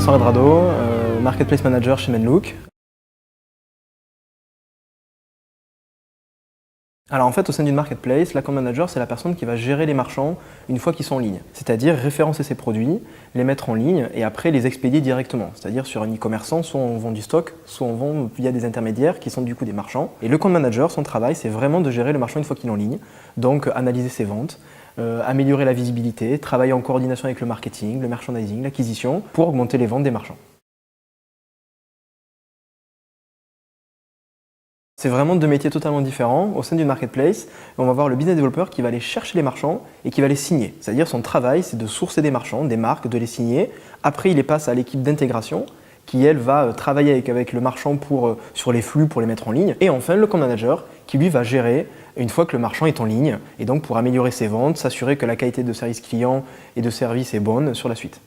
Vincent Redrado, Marketplace Manager chez Menlook. Alors en fait, au sein d'une marketplace, l'account manager, c'est la personne qui va gérer les marchands une fois qu'ils sont en ligne. C'est-à-dire référencer ses produits, les mettre en ligne et après les expédier directement. C'est-à-dire sur un e-commerçant, soit on vend du stock, soit on vend via des intermédiaires qui sont du coup des marchands. Et le account manager, son travail, c'est vraiment de gérer le marchand une fois qu'il est en ligne. Donc analyser ses ventes, améliorer la visibilité, travailler en coordination avec le marketing, le merchandising, l'acquisition, pour augmenter les ventes des marchands. C'est vraiment deux métiers totalement différents. Au sein d'une marketplace, on va voir le business developer qui va aller chercher les marchands et qui va les signer. C'est-à-dire son travail, c'est de sourcer des marchands, des marques, de les signer. Après, il les passe à l'équipe d'intégration qui, elle, va travailler avec le marchand sur les flux pour les mettre en ligne. Et enfin, le account manager qui, lui, va gérer une fois que le marchand est en ligne et donc pour améliorer ses ventes, s'assurer que la qualité de service client et de service est bonne sur la suite.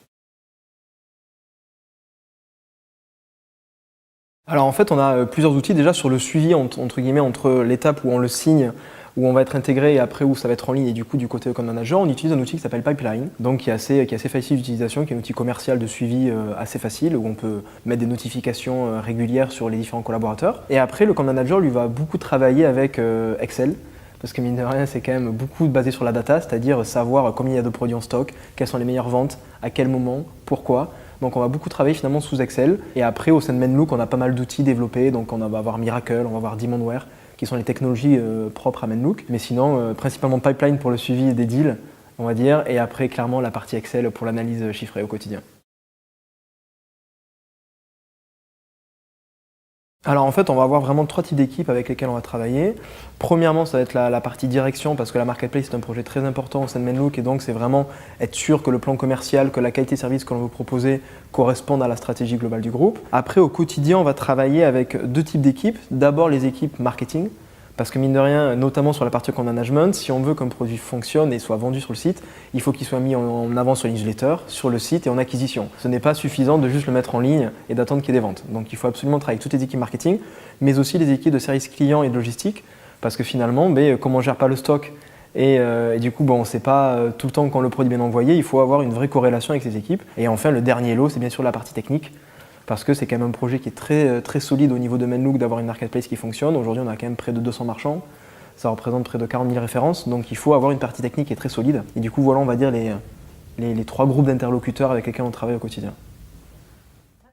Alors en fait, on a plusieurs outils déjà sur le suivi entre guillemets entre l'étape où on le signe, où on va être intégré et après où ça va être en ligne et du coup du côté account manager, on utilise un outil qui s'appelle Pipeline, donc qui est assez facile d'utilisation, qui est un outil commercial de suivi assez facile où on peut mettre des notifications régulières sur les différents collaborateurs. Et après, le account manager lui va beaucoup travailler avec Excel. Parce que mine de rien, c'est quand même beaucoup basé sur la data, c'est-à-dire savoir combien il y a de produits en stock, quelles sont les meilleures ventes, à quel moment, pourquoi. Donc on va beaucoup travailler finalement sous Excel. Et après, au sein de Menlook, on a pas mal d'outils développés. Donc on va avoir Miracle, on va avoir Demandware, qui sont les technologies propres à Menlook. Mais sinon, principalement Pipeline pour le suivi des deals, on va dire. Et après, clairement, la partie Excel pour l'analyse chiffrée au quotidien. Alors en fait, on va avoir vraiment trois types d'équipes avec lesquelles on va travailler. Premièrement, ça va être la partie direction parce que la marketplace c'est un projet très important au sein de Menlook et donc c'est vraiment être sûr que le plan commercial, que la qualité de service que l'on veut proposer correspondent à la stratégie globale du groupe. Après, au quotidien, on va travailler avec deux types d'équipes. D'abord les équipes marketing. Parce que mine de rien, notamment sur la partie account management, si on veut qu'un produit fonctionne et soit vendu sur le site, il faut qu'il soit mis en avant sur les newsletters, sur le site et en acquisition. Ce n'est pas suffisant de juste le mettre en ligne et d'attendre qu'il y ait des ventes. Donc il faut absolument travailler avec toutes les équipes marketing, mais aussi les équipes de service client et de logistique, parce que finalement, comme on ne gère pas le stock et du coup on ne sait pas tout le temps quand le produit est bien envoyé, il faut avoir une vraie corrélation avec ces équipes. Et enfin, le dernier lot, c'est bien sûr la partie technique. Parce que c'est quand même un projet qui est très solide au niveau de Menlook d'avoir une marketplace qui fonctionne. Aujourd'hui, on a quand même près de 200 marchands. Ça représente près de 40 000 références. Donc il faut avoir une partie technique qui est très solide. Et du coup, voilà, on va dire les trois groupes d'interlocuteurs avec lesquels on travaille au quotidien.